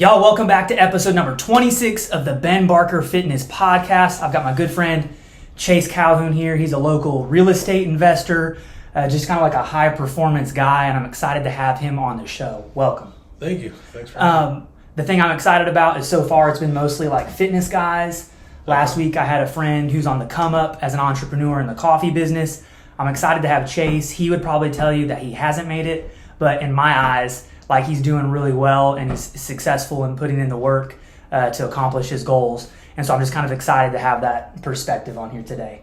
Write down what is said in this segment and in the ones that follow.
Y'all, welcome back to episode number 26 of the Ben Barker Fitness Podcast. I've got my good friend Chase Calhoun here. He's a local real estate investor, just kind of like a high performance guy, and I'm excited to have him on the show. Welcome. Thank you. Thanks for having me. The thing I'm excited about is so far it's been mostly like fitness guys. Last week I had a friend who's on the come up as an entrepreneur in the coffee business. I'm excited to have Chase. He would probably tell you that he hasn't made it, but in my eyes, like he's doing really well and he's successful in putting in the work to accomplish his goals. And so I'm just kind of excited to have that perspective on here today.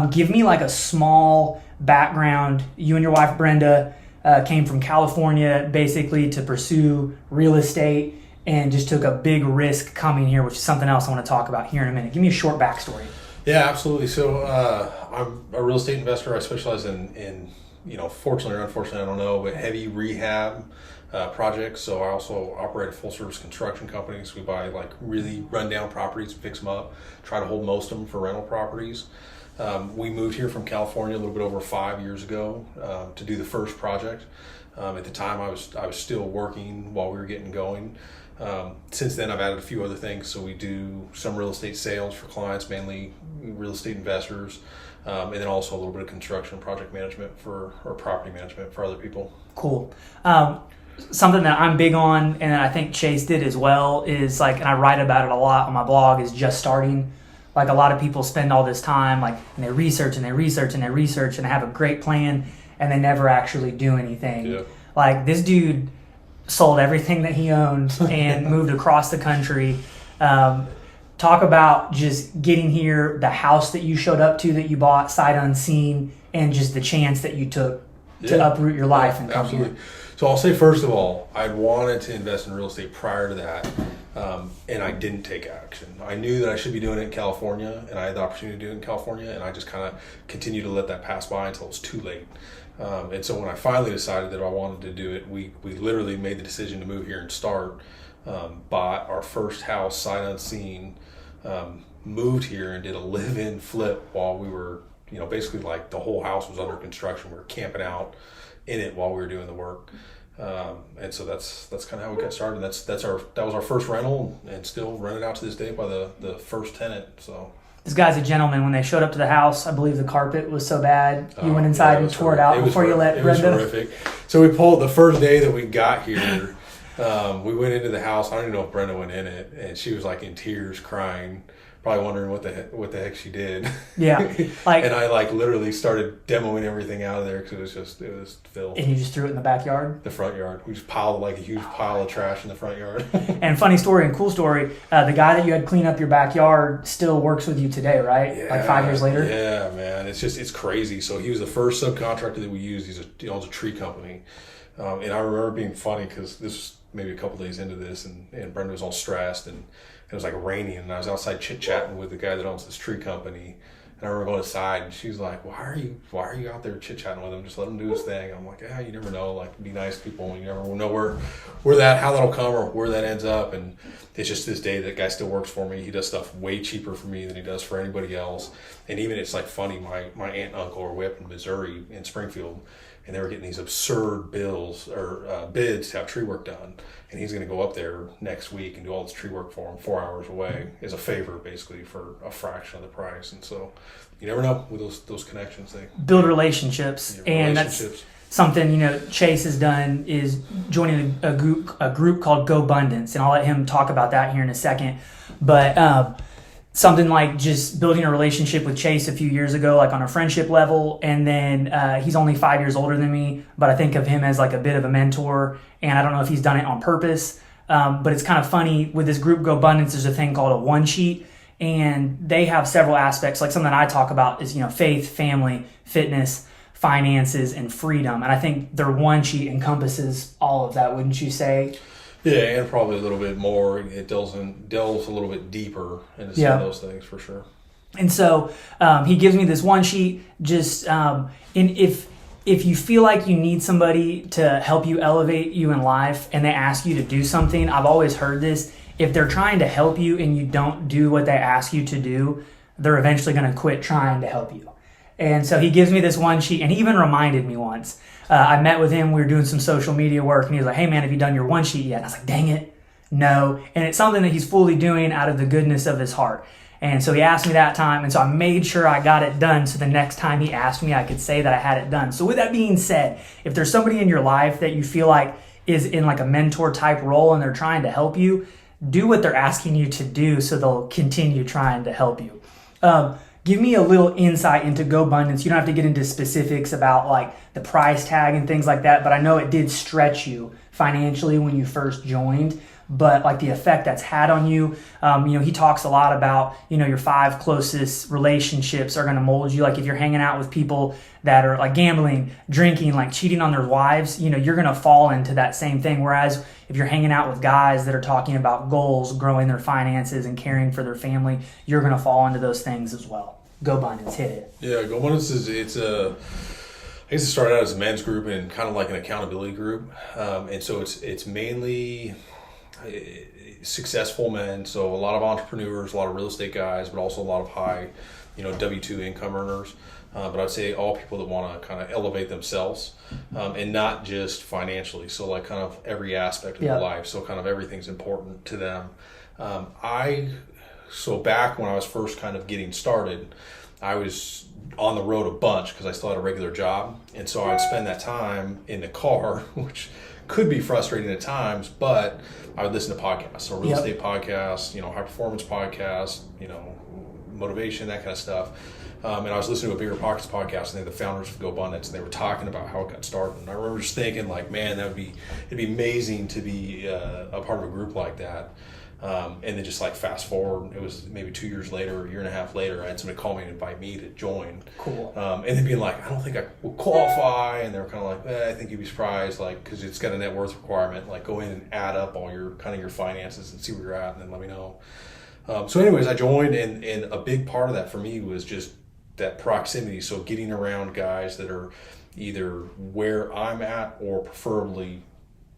Give me like a small background. You and your wife, Brenda, came from California basically to pursue real estate and just took a big risk coming here, which is something else I want to talk about here in a minute. Give me a short backstory. Yeah, absolutely. So I'm a real estate investor. I specialize in fortunately or unfortunately, I don't know, but heavy rehab projects. So I also operate a full service construction company. So we buy like really rundown properties and fix them up, try to hold most of them for rental properties. We moved here from California a little bit over 5 years ago to do the first project. At the time I was still working while we were getting going. Since then I've added a few other things. So we do some real estate sales for clients, mainly real estate investors, and then also a little bit of construction project management or property management for other people. Cool. Something that I'm big on, and I think Chase did as well, is like, and I write about it a lot on my blog, is just starting. Like a lot of people spend all this time and they research and they have a great plan and they never actually do anything. Yeah. Like this dude sold everything that he owned and moved across the country. Talk about just getting here, the house that you showed up to that you bought sight unseen, and just the chance that you took to uproot your life and come absolutely. here. So I'll say, first of all, I wanted to invest in real estate prior to that, and I didn't take action. I knew that I should be doing it in California, and I had the opportunity to do it in California, and I just kind of continued to let that pass by until it was too late. And so when I finally decided that I wanted to do it, we literally made the decision to move here and start, bought our first house sight unseen, moved here and did a live-in flip while we were, basically like the whole house was under construction. We were camping out in it while we were doing the work. And so that's kind of how we got started. That was our first rental, and still rented out to this day by the first tenant. So this guy's a gentleman. When they showed up to the house, I believe the carpet was so bad you went inside and tore it out before you let Brenda. It was horrific. So we pulled the first day that we got here. We went into the house. I don't even know if Brenda went in it, and she was like in tears, crying, probably wondering what the heck she did. Yeah, and I literally started demoing everything out of there because it was filth. And you just threw it in the backyard? The front yard. We just piled like a huge pile of trash in the front yard. And funny story and cool story, the guy that you had clean up your backyard still works with you today, right? Yeah, like 5 years later? Yeah, man. It's crazy. So he was the first subcontractor that we used. He owns a tree company. And I remember being funny because this was maybe a couple days into this, and Brenda was all stressed, and it was like raining, and I was outside chit-chatting with the guy that owns this tree company. And I remember going inside, and she's like, why are you out there chit-chatting with him? Just let him do his thing. I'm like, you never know. Like, be nice to people, and you never know how that'll come or where that ends up. And it's just this day that guy still works for me. He does stuff way cheaper for me than he does for anybody else. And even it's like funny, my aunt and uncle are way up in Missouri, in Springfield, and they were getting these absurd bids to have tree work done. And he's going to go up there next week and do all this tree work for him 4 hours away as a favor, basically, for a fraction of the price. And so you never know with those connections. They build relationships. And that's something, Chase has done, is joining a group called Go Abundance. And I'll let him talk about that here in a second. But something like just building a relationship with Chase a few years ago, like on a friendship level. And then he's only 5 years older than me, but I think of him as like a bit of a mentor. And I don't know if he's done it on purpose, but it's kind of funny. With this group Go Abundance, there's a thing called a one sheet, and they have several aspects. Like something I talk about is, faith, family, fitness, finances, and freedom. And I think their one sheet encompasses all of that, wouldn't you say? Yeah, and probably a little bit more. It delves a little bit deeper into some of those things for sure. And so he gives me this one sheet. Just and if you feel like you need somebody to help you elevate you in life, and they ask you to do something, I've always heard this: if they're trying to help you and you don't do what they ask you to do, they're eventually going to quit trying to help you. And so he gives me this one sheet, and he even reminded me once. I met with him, we were doing some social media work, and he was like, hey man, have you done your one sheet yet? And I was like, dang it. No. And it's something that he's fully doing out of the goodness of his heart. And so he asked me that time, and so I made sure I got it done so the next time he asked me, I could say that I had it done. So with that being said, if there's somebody in your life that you feel like is in like a mentor type role and they're trying to help you, do what they're asking you to do so they'll continue trying to help you. Give me a little insight into GoBundance. You don't have to get into specifics about like the price tag and things like that, but I know it did stretch you financially when you first joined. But like the effect that's had on you, he talks a lot about, your 5 closest relationships are going to mold you. Like if you're hanging out with people that are like gambling, drinking, like cheating on their wives, you're going to fall into that same thing. Whereas if you're hanging out with guys that are talking about goals, growing their finances and caring for their family, you're going to fall into those things as well. GoBundance, hit it. Yeah, GoBundance I guess it started out as a men's group and kind of like an accountability group. And so it's mainly successful men, so a lot of entrepreneurs, a lot of real estate guys, but also a lot of high, W-2 income earners. But I'd say all people that want to kind of elevate themselves, and not just financially. So like kind of every aspect of their life. So kind of everything's important to them. So back when I was first kind of getting started, I was on the road a bunch because I still had a regular job, and so I'd spend that time in the car, which could be frustrating at times, but I would listen to podcasts, so real estate podcasts, high performance podcasts, motivation, that kind of stuff. And I was listening to a Bigger Pockets podcast, and they're the founders of GoBundance, and they were talking about how it got started. And I remember just thinking, like, man, it'd be amazing to be a part of a group like that. And then just like fast forward, it was maybe 2 years later, a year and a half later, I had somebody call me and invite me to join. Cool. And then being like, I don't think I will qualify. And they were kind of like, I think you'd be surprised, like, because it's got a net worth requirement. Like, go in and add up all your finances and see where you're at, and then let me know. So anyways, I joined, and a big part of that for me was just that proximity. So getting around guys that are either where I'm at or preferably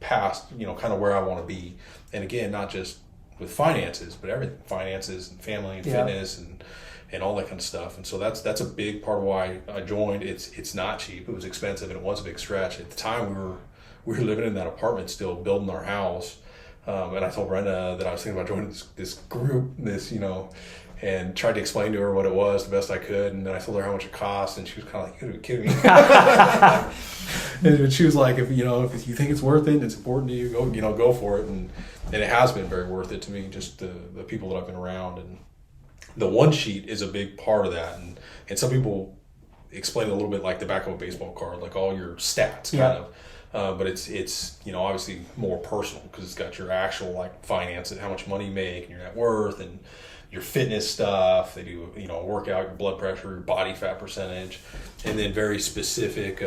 past, kind of where I want to be. And again, not just with finances, but everything, finances and family and fitness and all that kind of stuff. And so that's a big part of why I joined. It's not cheap. It was expensive, and it was a big stretch. At the time, we were living in that apartment still, building our house. And I told Brenda that I was thinking about joining this group, and tried to explain to her what it was the best I could. And then I told her how much it cost, and she was kind of like, "You're kidding me." And she was like, "If you think it's worth it, and it's important to you, go for it." And it has been very worth it to me, just the people that I've been around. And the one sheet is a big part of that. And some people explain it a little bit like the back of a baseball card, like all your stats kind of. But it's obviously more personal because it's got your actual like finances, how much money you make, and your net worth, and your fitness stuff. They do a workout, your blood pressure, your body fat percentage, and then very specific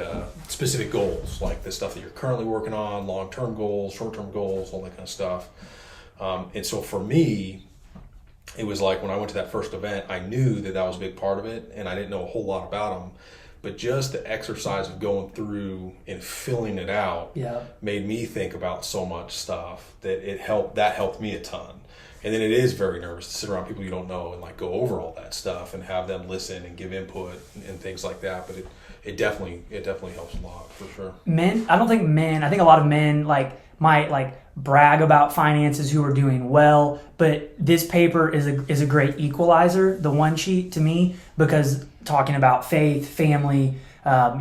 goals, like the stuff that you're currently working on, long-term goals, short-term goals, all that kind of stuff. And so for me, it was like when I went to that first event, I knew that was a big part of it, and I didn't know a whole lot about them. But just the exercise of going through and filling it out made me think about so much stuff that helped me a ton. And then it is very nervous to sit around people you don't know and like go over all that stuff and have them listen and give input and things like that. But it definitely helps a lot for sure. I think a lot of men might brag about finances who are doing well, but this paper is a great equalizer, the one sheet to me, because talking about faith, family,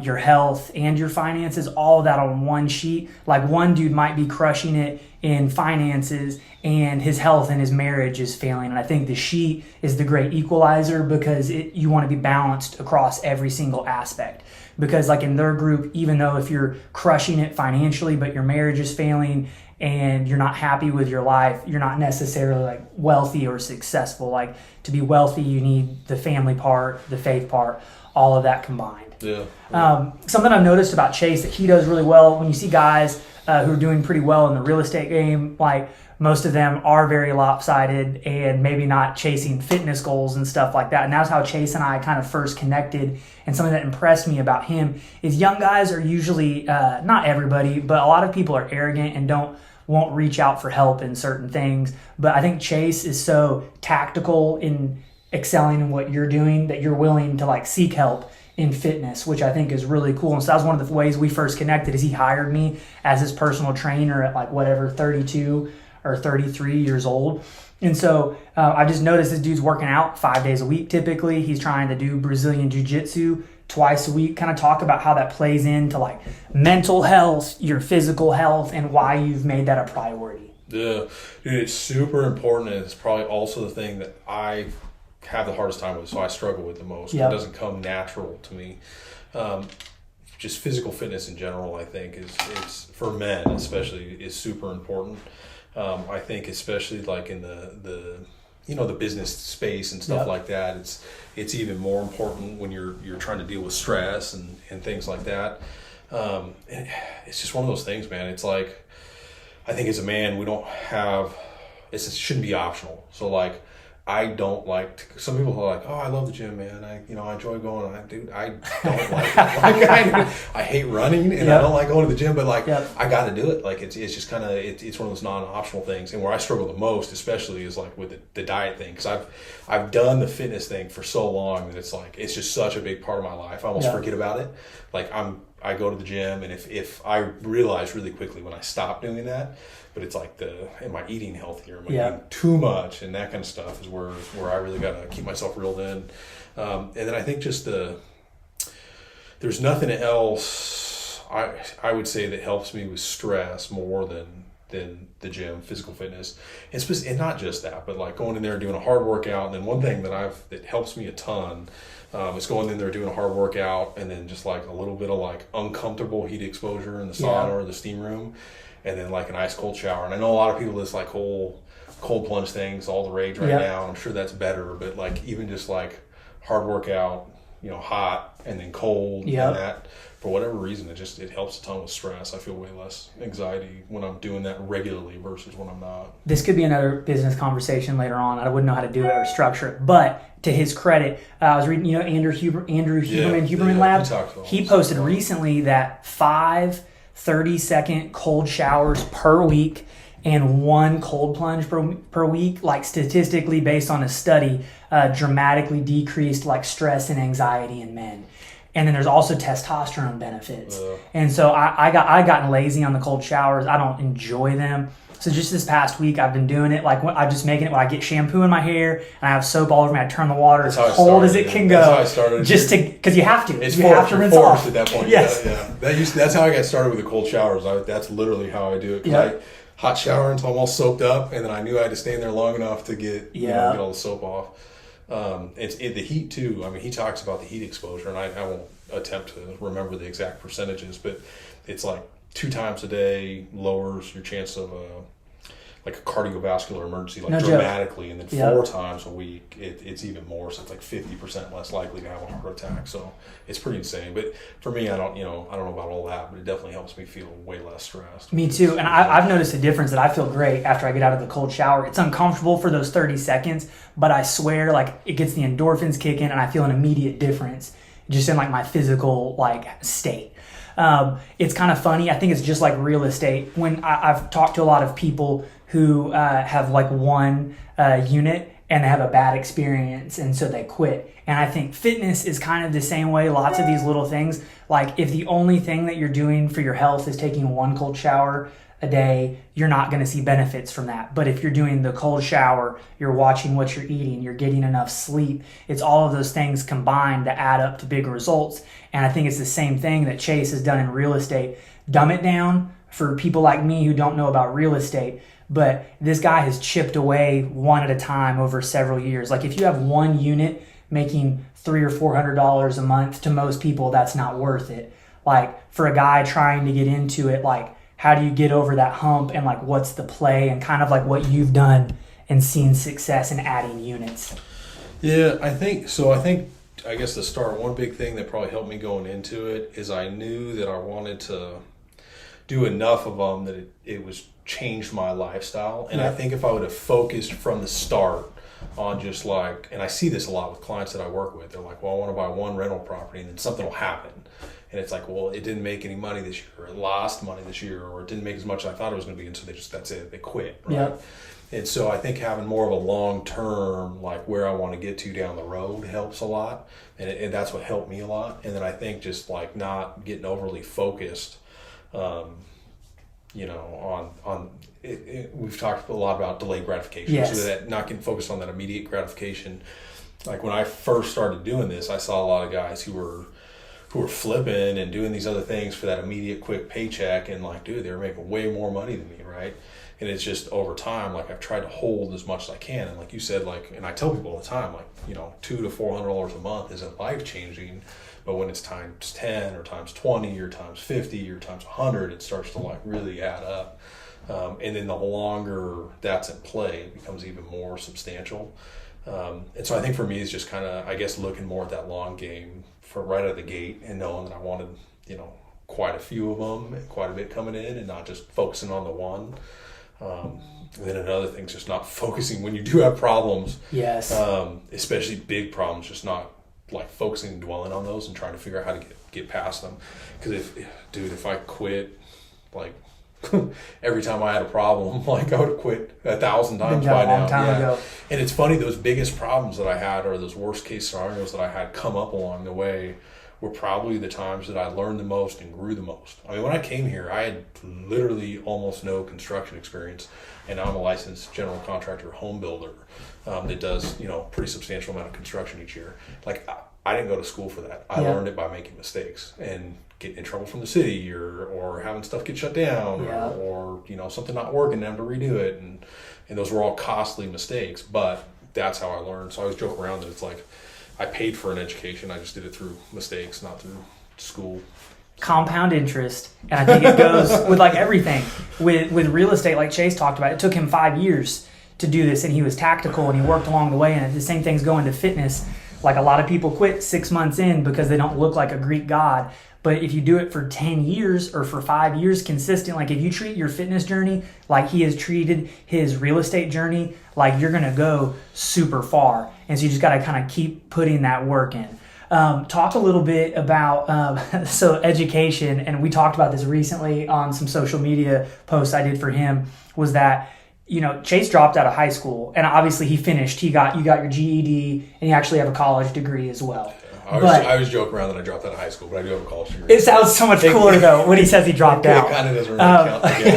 your health, and your finances, all of that on one sheet. Like one dude might be crushing it in finances and his health and his marriage is failing. And I think the sheet is the great equalizer because you want to be balanced across every single aspect. Because like in their group, even though if you're crushing it financially, but your marriage is failing and you're not happy with your life, you're not necessarily like wealthy or successful. Like to be wealthy, you need the family part, the faith part, all of that combined. Something I've noticed about Chase that he does really well, when you see guys who are doing pretty well in the real estate game, like most of them are very lopsided and maybe not chasing fitness goals and stuff like that. And that's how Chase and I kind of first connected. And something that impressed me about him is young guys are usually, not everybody, but a lot of people are arrogant and won't reach out for help in certain things. But I think Chase is so tactical in excelling in what you're doing that you're willing to like seek help in fitness, which I think is really cool. And so that was one of the ways we first connected is he hired me as his personal trainer at like 32 or 33 years old. And so I just noticed this dude's working out 5 days a week typically. He's trying to do Brazilian Jiu-Jitsu twice a week. Kind of talk about how that plays into like mental health, your physical health, and why you've made that a priority. Yeah, dude, it's super important, and it's probably also the thing that I have the hardest time with, so I struggle with the most. Yep. It doesn't come natural to me. Just physical fitness in general, I think, is for men especially, is super important. I think especially like in the business space and stuff like that, it's even more important when you're trying to deal with stress and things like that. It's just one of those things, man. It's like, I think as a man, it shouldn't be optional. So like, I don't like some people are like, oh, I love the gym, man. I enjoy going. I don't like it. Like, I hate running, and I don't like going to the gym, but like, I got to do it. Like, it's just kind of, it's one of those non-optional things. And where I struggle the most, especially, is like with the diet thing, because I've done the fitness thing for so long that it's like, it's just such a big part of my life. I almost forget about it. Like, I go to the gym, and if I realize really quickly when I stop doing that, but it's like am I eating healthier? Am I eating too much? And that kind of stuff is where I really got to keep myself reeled in. And then I think just there's nothing else I would say that helps me with stress more than the gym, physical fitness. And not just that, but like going in there and doing a hard workout. And then one thing that helps me a ton is going in there doing a hard workout, and then just like a little bit of like uncomfortable heat exposure in the sauna or the steam room, and then like an ice cold shower. And I know a lot of people, this like whole cold plunge thing's all the rage right now. I'm sure that's better, but like even just like hard workout, hot and then cold, and that, for whatever reason, it helps a ton with stress. I feel way less anxiety when I'm doing that regularly versus when I'm not. This could be another business conversation later on. I wouldn't know how to do it or structure it, but to his credit, I was reading, Andrew Huberman Labs. He posted recently that 5 30-second cold showers per week and 1 cold plunge per week, like statistically based on a study, dramatically decreased like stress and anxiety in men. And then there's also testosterone benefits. And so I gotten lazy on the cold showers. I don't enjoy them. So just this past week, I've been doing it. Like, I'm just making it when I get shampoo in my hair and I have soap all over me. I turn the water as cold as it can go. That's how I started. Just because you have to. You have to rinse off at that point. Yes. That's how I got started with the cold showers. That's literally how I do it. Hot shower until I'm all soaked up, and then I knew I had to stay in there long enough to get all the soap off. It's the heat too. I mean, he talks about the heat exposure, and I won't attempt to remember the exact percentages, but it's like 2 times a day lowers your chance of like a cardiovascular emergency dramatically, and then 4 times a week it's even more. So it's like 50% less likely to have a heart attack. So it's pretty insane. But for me, I don't know about all that, but it definitely helps me feel way less stressed. Me too. And I've noticed a difference that I feel great after I get out of the cold shower. It's uncomfortable for those 30 seconds, but I swear like it gets the endorphins kicking, and I feel an immediate difference just in like my physical like state. It's kind of funny. I think it's just like real estate. When I've talked to a lot of people who have like one unit and they have a bad experience, and so they quit. And I think fitness is kind of the same way. Lots of these little things, like if the only thing that you're doing for your health is taking 1 cold shower a day, you're not going to see benefits from that. But if you're doing the cold shower, you're watching what you're eating, you're getting enough sleep, it's all of those things combined to add up to big results. And I think it's the same thing that Chase has done in real estate. Dumb it down for people like me who don't know about real estate. But this guy has chipped away one at a time over several years. Like if you have one unit making $300 or $400 a month, to most people, that's not worth it. Like for a guy trying to get into it, like how do you get over that hump, and like what's the play, and kind of like what you've done and seen success in adding units? Yeah, I guess to start, one big thing that probably helped me going into it is I knew that I wanted to do enough of them that it was changed my lifestyle. And I think if I would have focused from the start on just like, and I see this a lot with clients that I work with, they're like, well, I want to buy 1 rental property, and then something will happen. And it's like, well, it didn't make any money this year, or it lost money this year, or it didn't make as much as I thought it was going to be. And so that's it. They quit. Right. Yep. And so I think having more of a long-term, like where I want to get to down the road helps a lot. And that's what helped me a lot. And then I think just like not getting overly focused, on it, we've talked a lot about delayed gratification. Yes. So that not getting focused on that immediate gratification. Like when I first started doing this, I saw a lot of guys who were flipping and doing these other things for that immediate quick paycheck, and like, dude, they were making way more money than me, right? And it's just over time, like I've tried to hold as much as I can. And like you said, like, and I tell people all the time, like, $200 to $400 a month isn't life changing, but when it's times 10 or times 20 or times 50 or times 100, it starts to like really add up. And then the longer that's in play, it becomes even more substantial. And so I think for me, it's just kind of, I guess, looking more at that long game for right out of the gate and knowing that I wanted, quite a few of them and quite a bit coming in, and not just focusing on the one. And then another thing is just not focusing when you do have problems. Yes. Especially big problems, just not like focusing and dwelling on those and trying to figure out how to get past them. Because if I quit, like every time I had a problem, like I would have quit 1,000 times by now. Ago. And it's funny, those biggest problems that I had, or those worst case scenarios that I had come up along the way, were probably the times that I learned the most and grew the most. I mean, when I came here, I had literally almost no construction experience, and now I'm a licensed general contractor, home builder, that does, pretty substantial amount of construction each year. Like, I didn't go to school for that. I learned it by making mistakes and getting in trouble from the city, or having stuff get shut down, or something not working and having to redo it, and those were all costly mistakes. But that's how I learned. So I always joke around that it's like, I paid for an education. I just did it through mistakes, not through school. Compound interest. And I think it goes with like everything. With real estate, like Chase talked about, it took him 5 years to do this, and he was tactical and he worked along the way. And the same thing's going to fitness. Like a lot of people quit 6 months in because they don't look like a Greek god. But if you do it for 10 years or for 5 years consistent, like if you treat your fitness journey like he has treated his real estate journey, like you're going to go super far. And so you just got to kind of keep putting that work in. Talk a little bit about, so education, and we talked about this recently on some social media posts I did for him, was that, Chase dropped out of high school, and obviously he finished. You got your GED, and you actually have a college degree as well. I always joke around that I dropped out of high school, but I do have a college degree. It sounds so much cooler, though, when he says he dropped out. It kind of doesn't really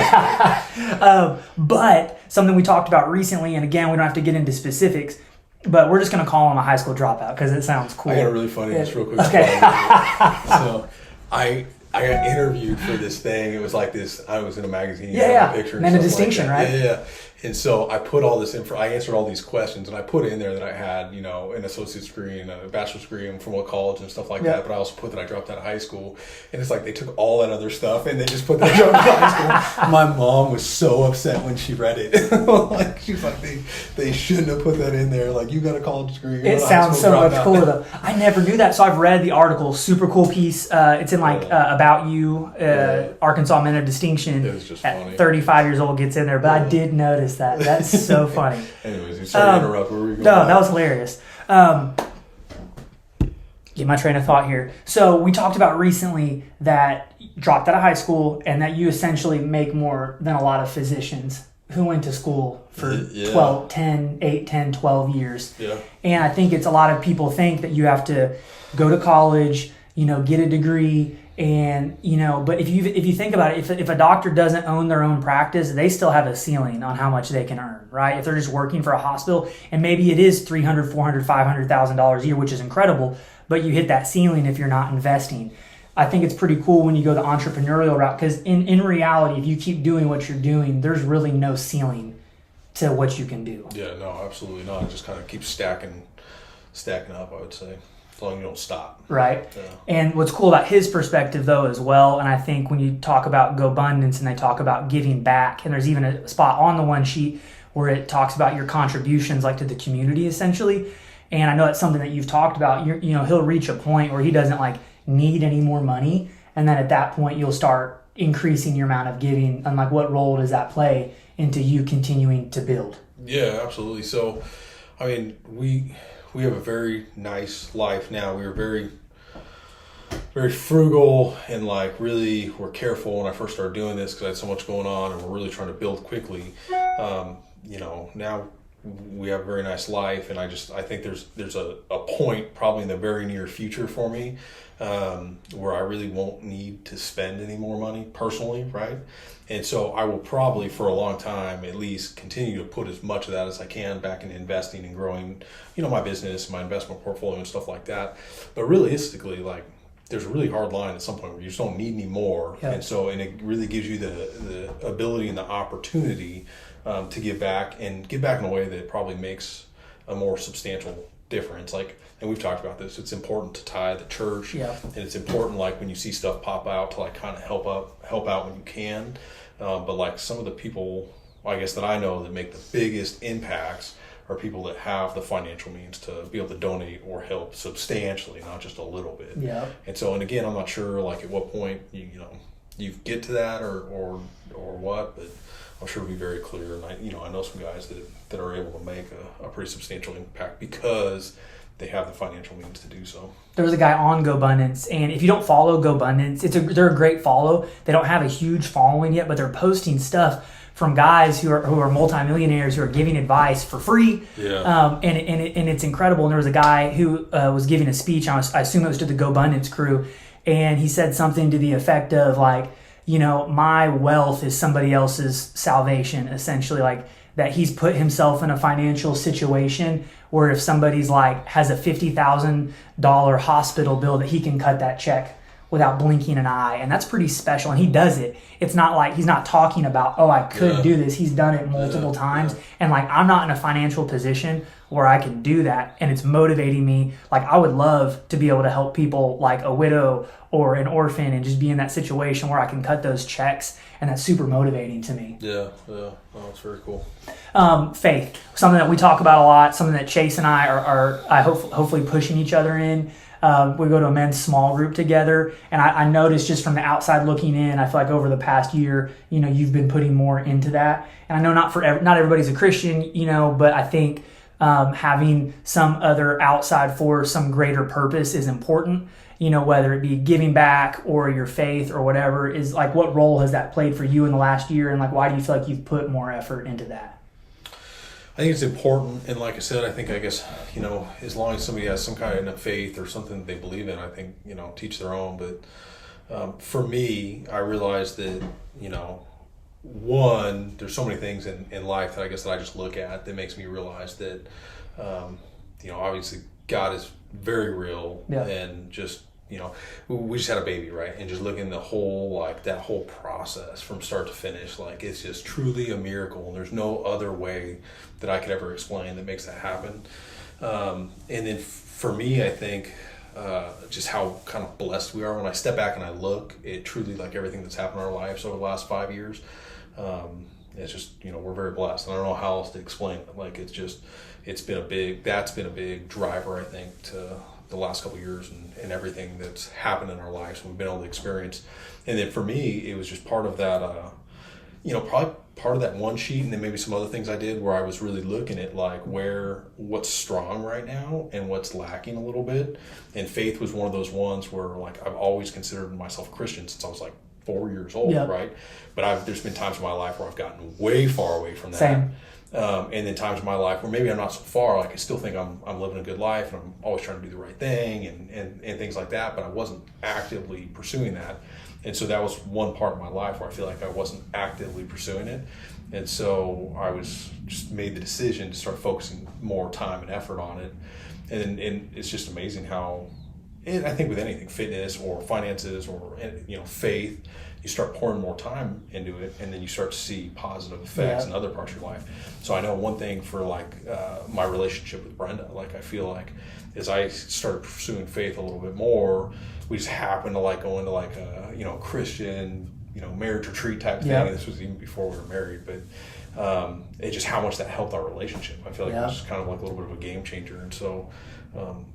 count. But something we talked about recently, and again, we don't have to get into specifics, but we're just going to call him a high school dropout because it sounds cool. I got a really funny, just real quick. Okay. So I got interviewed for this thing. It was like this, I was in a magazine. Yeah. A picture And a distinction, like right? Yeah. And so I put all this I answered all these questions, and I put in there that I had, an associate's degree and a bachelor's degree from what college and stuff like that. But I also put that I dropped out of high school. And it's like they took all that other stuff and they just put that I dropped out of high school. My mom was so upset when she read it. Like, she was like, they shouldn't have put that in there. Like, you got a college degree. It sounds so much cooler, though. I never knew that. So I've read the article. Super cool piece. It's in About You, Arkansas Men of Distinction. It was just at funny. 35 years old gets in there. But I did notice that. That's so funny. Anyways, you sorry to interrupt. Where were you going? No, that was hilarious. Get my train of thought here. So we talked about recently that you dropped out of high school and that you essentially make more than a lot of physicians who went to school for 8, 10, 12 years. Yeah. And I think it's a lot of people think that you have to go to college, get a degree, and but if you think about it, if a doctor doesn't own their own practice, they still have a ceiling on how much they can earn, right? If they're just working for a hospital, and maybe it is $300,000, $400,000, $500,000 a year, which is incredible, but you hit that ceiling if you're not investing. I think it's pretty cool when you go the entrepreneurial route, because in reality, if you keep doing what you're doing, there's really no ceiling to what you can do. Yeah, no, absolutely not. It just kind of keeps stacking up, I would say. As long as you don't stop. Right. Yeah. And what's cool about his perspective, though, as well, and I think when you talk about GoBundance and they talk about giving back, and there's even a spot on the one sheet where it talks about your contributions, like to the community, essentially. And I know that's something that you've talked about. He'll reach a point where he doesn't need any more money, and then at that point you'll start increasing your amount of giving. And what role does that play into you continuing to build? Yeah, absolutely. So, I mean, we have a very nice life now. We were very, very frugal and really were careful when I first started doing this because I had so much going on and we're really trying to build quickly. Now we have a very nice life, and I think there's a point probably in the very near future for me where I really won't need to spend any more money personally, right? And so I will probably for a long time at least continue to put as much of that as I can back into investing and growing, my business, my investment portfolio and stuff like that. But realistically, like, there's a really hard line at some point where you just don't need any more. Yeah. And it really gives you the ability and the opportunity to give back in a way that probably makes a more substantial difference. Like, and we've talked about this, it's important to tithe the church. Yeah. And it's important, like, when you see stuff pop out, to like kind of help out when you can. But like some of the people, I guess, that I know that make the biggest impacts are people that have the financial means to be able to donate or help substantially, not just a little bit. Yeah. And so, and again, I'm not sure like at what point you get to that or what, but I'm sure it'll be very clear. And I know some guys that are able to make a pretty substantial impact because they have the financial means to do so. There was a guy on GoBundance, and if you don't follow GoBundance, they're a great follow. They don't have a huge following yet, but they're posting stuff from guys who are multimillionaires who are giving advice for free. Yeah. And it's incredible. And there was a guy who was giving a speech. I assume it was to the GoBundance crew, and he said something to the effect of like, my wealth is somebody else's salvation, essentially, like that he's put himself in a financial situation where if somebody's like has a $50,000 hospital bill, that he can cut that check without blinking an eye. And that's pretty special. And he does it. It's not like he's not talking about, I could do this. He's done it multiple times. Yeah. And like, I'm not in a financial position where I can do that. And it's motivating me. Like, I would love to be able to help people like a widow or an orphan and just be in that situation where I can cut those checks. And that's super motivating to me. Yeah. Oh, that's very cool. Faith, something that we talk about a lot, something that Chase and I are hopefully pushing each other in. We go to a men's small group together, and I noticed just from the outside looking in, I feel like over the past year, you've been putting more into that. And I know not everybody's a Christian, but I think having some other outside force, some greater purpose is important. Whether it be giving back or your faith or whatever, is like, what role has that played for you in the last year, and like, why do you feel like you've put more effort into that? I think it's important, and like I said, I guess, as long as somebody has some kind of faith or something that they believe in, I think, teach their own. But for me, I realized that, one, there's so many things in life that I guess that I just look at that makes me realize that, obviously God is very real. Yeah. And just, we just had a baby, right? And just looking the whole, that whole process from start to finish, it's just truly a miracle. And there's no other way that I could ever explain that makes that happen. And then for me, I think just how kind of blessed we are when I step back and I look at truly everything that's happened in our lives over the last 5 years. It's just, we're very blessed. And I don't know how else to explain it. That's been a big driver, I think, to the last couple of years and everything that's happened in our lives we've been able to experience. And then for me, it was just part of that, probably part of that one sheet, and then maybe some other things I did where I was really looking at what's strong right now and what's lacking a little bit. And faith was one of those ones where I've always considered myself Christian since I was 4 years old, yeah. Right? But there's been times in my life where I've gotten way far away from that. Same. And then times in my life where maybe I'm not so far, I still think I'm living a good life and I'm always trying to do the right thing and things like that, but I wasn't actively pursuing that. And so that was one part of my life where I feel like I wasn't actively pursuing it. And so I just made the decision to start focusing more time and effort on it. And it's just amazing how, and I think with anything, fitness or finances or faith, you start pouring more time into it, and then you start to see positive effects in other parts of your life. So I know one thing for my relationship with Brenda, I feel like as I started pursuing faith a little bit more, we just happened to go into a Christian marriage retreat type thing. Yeah. This was even before we were married, but it's just how much that helped our relationship. I feel like it was kind of a little bit of a game changer. And so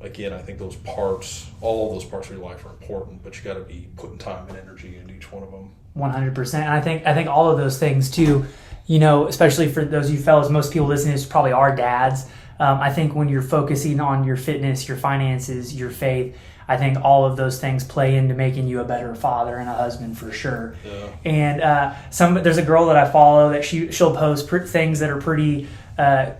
again, I think all of those parts of your life are important, but you got to be putting time and energy into each one of them. 100%. And I think all of those things too, especially for those of you fellas, most people listening to this probably are dads. I think when you're focusing on your fitness, your finances, your faith, I think all of those things play into making you a better father and a husband for sure. Yeah. And there's a girl that I follow that she'll post things that are pretty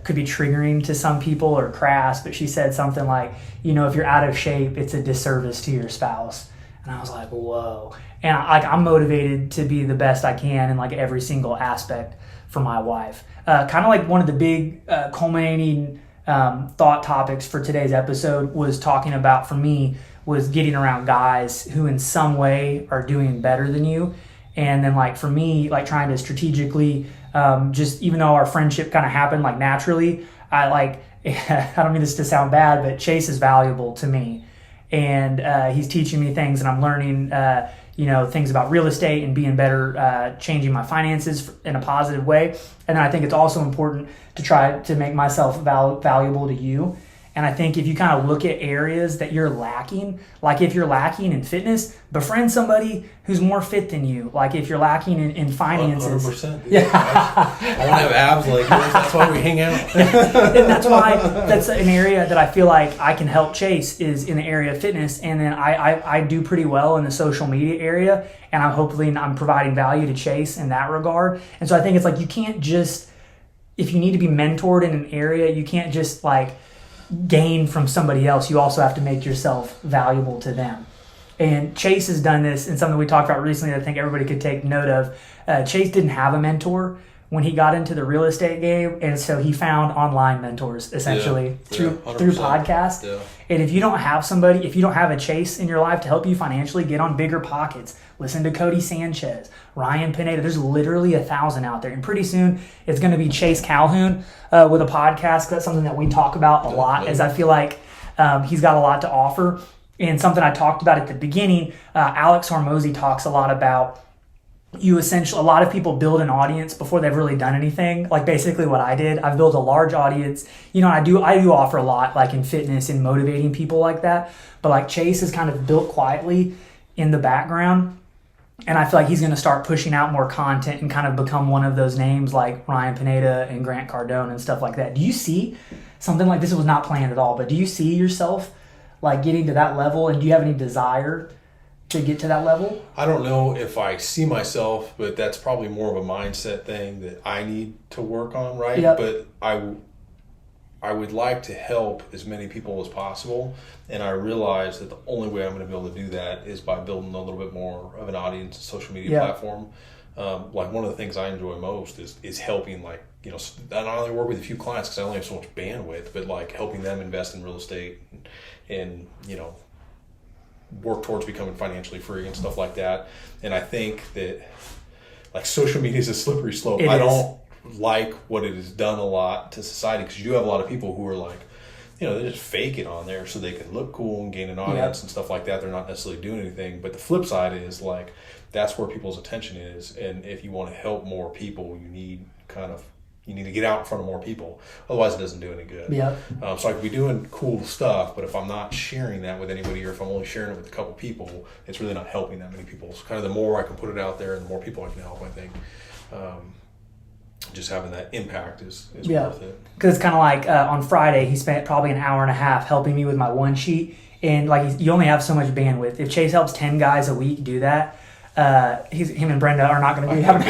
could be triggering to some people or crass, but she said something like, if you're out of shape, it's a disservice to your spouse. And I was like, whoa. And I'm motivated to be the best I can in like every single aspect for my wife. Kind of like one of the big culminating thought topics for today's episode was talking about, for me, was getting around guys who in some way are doing better than you. And then like for me, like trying to strategically, just even though our friendship kind of happened like naturally, I don't mean this to sound bad, but Chase is valuable to me. And he's teaching me things, and I'm learning, things about real estate and being better, changing my finances in a positive way. And then I think it's also important to try to make myself valuable to you. And I think if you kind of look at areas that you're lacking, like if you're lacking in fitness, befriend somebody who's more fit than you. Like if you're lacking in finances. 100%. Yeah. I want to have abs like this. That's why we hang out. And that's an area that I feel like I can help Chase is in the area of fitness. And then I do pretty well in the social media area. And I'm providing value to Chase in that regard. And so I think it's like you can't just, if you need to be mentored in an area, you can't just like gain from somebody else. You also have to make yourself valuable to them. And Chase has done this, and something we talked about recently that I think everybody could take note of. Chase didn't have a mentor when he got into the real estate game, and so he found online mentors essentially through podcasts. Yeah. And if you don't have somebody, if you don't have a Chase in your life to help you financially, get on Bigger Pockets. Listen to Cody Sanchez, Ryan Pineda. There's literally 1,000 out there. And pretty soon it's going to be Chase Calhoun with a podcast. That's something that we talk about a lot, as I feel like he's got a lot to offer. And something I talked about at the beginning, Alex Hormozy talks a lot about a lot of people build an audience before they've really done anything. Like basically what I did, I've built a large audience. I do offer a lot like in fitness and motivating people like that. But like Chase is kind of built quietly in the background. And I feel like he's going to start pushing out more content and kind of become one of those names like Ryan Pineda and Grant Cardone and stuff like that. Do you see something like this? Was not planned at all, but do you see yourself like getting to that level? And do you have any desire to get to that level? I don't know if I see myself, but that's probably more of a mindset thing that I need to work on, right? Yep. But I would like to help as many people as possible, and I realize that the only way I'm going to be able to do that is by building a little bit more of an audience, a social media platform. Like one of the things I enjoy most is helping, like, I only work with a few clients because I only have so much bandwidth, but like helping them invest in real estate and work towards becoming financially free and stuff like that. And I think that like social media is a slippery slope. I don't like what it has done a lot to society, because you do have a lot of people who are like, they just fake it on there so they can look cool and gain an audience and stuff like that. They're not necessarily doing anything. But the flip side is like, that's where people's attention is. And if you want to help more people, you need to get out in front of more people. Otherwise it doesn't do any good. Yeah. So I could be doing cool stuff, but if I'm not sharing that with anybody, or if I'm only sharing it with a couple people, it's really not helping that many people. So kind of the more I can put it out there and the more people I can help, I think. Just having that impact is worth it. Because it's kind of like on Friday, he spent probably an hour and a half helping me with my one sheet. And like you only have so much bandwidth. If Chase helps 10 guys a week do that, him and Brenda are not going to be having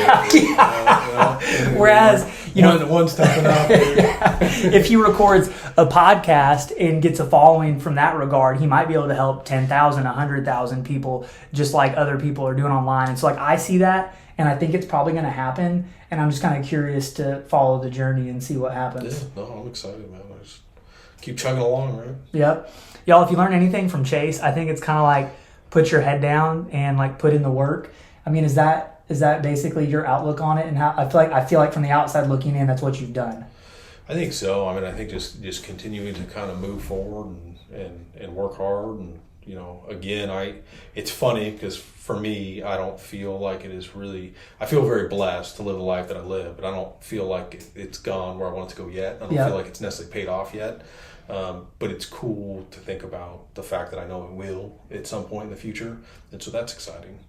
Whereas, one stepping out. If he records a podcast and gets a following from that regard, he might be able to help 10,000, 100,000 people, just like other people are doing online. And so like I see that, and I think it's probably going to happen. And I'm just kind of curious to follow the journey and see what happens. Yeah, no, I'm excited, man. I just keep chugging along, right? Yep. Y'all, if you learn anything from Chase, I think it's kind of like put your head down and like put in the work. I mean, is that basically your outlook on it? And how I feel like from the outside looking in, that's what you've done. I think so. I mean, I think just continuing to kind of move forward and work hard. And again, it's funny because for me, I don't feel like it is really. I feel very blessed to live the life that I live, but I don't feel like it's gone where I want it to go yet. I don't feel like it's necessarily paid off yet. But it's cool to think about the fact that I know it will at some point in the future, and so that's exciting.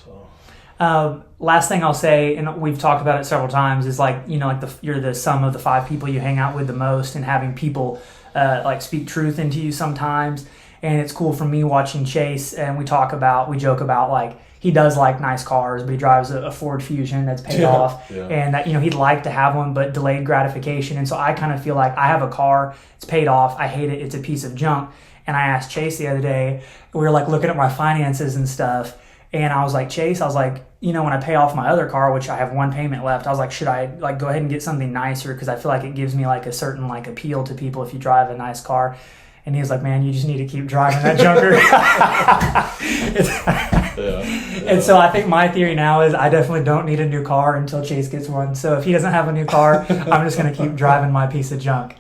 So, last thing I'll say, and we've talked about it several times, is like you're the sum of the 5 people you hang out with the most, and having people like speak truth into you sometimes. And it's cool for me watching Chase, and we joke about like he does like nice cars, but he drives a Ford Fusion that's paid off, and that he'd like to have one, but delayed gratification. And so I kind of feel like I have a car, it's paid off, I hate it, it's a piece of junk. And I asked Chase the other day, we were like looking at my finances and stuff, and I was like, Chase, I was like, when I pay off my other car, which I have one payment left, I was like, should I like go ahead and get something nicer? Because I feel like it gives me like a certain like appeal to people if you drive a nice car. And he was like, man, you just need to keep driving that junker. And so I think my theory now is I definitely don't need a new car until Chase gets one. So if he doesn't have a new car, I'm just going to keep driving my piece of junk.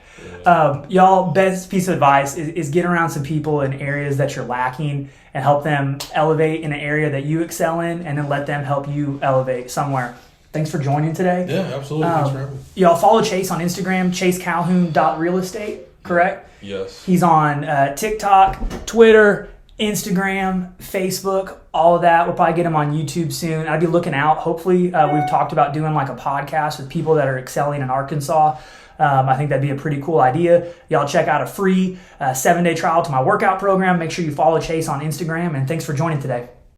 Y'all, best piece of advice is get around some people in areas that you're lacking and help them elevate in an area that you excel in, and then let them help you elevate somewhere. Thanks for joining today. Yeah, absolutely. Thanks for having me. Y'all follow Chase on Instagram, chasecalhoun.realestate, correct? Yes. He's on TikTok, Twitter, Instagram, Facebook, all of that. We'll probably get him on YouTube soon. I'd be looking out. Hopefully, we've talked about doing like a podcast with people that are excelling in Arkansas. I think that'd be a pretty cool idea. Y'all check out a free 7-day trial to my workout program. Make sure you follow Chase on Instagram, and thanks for joining today.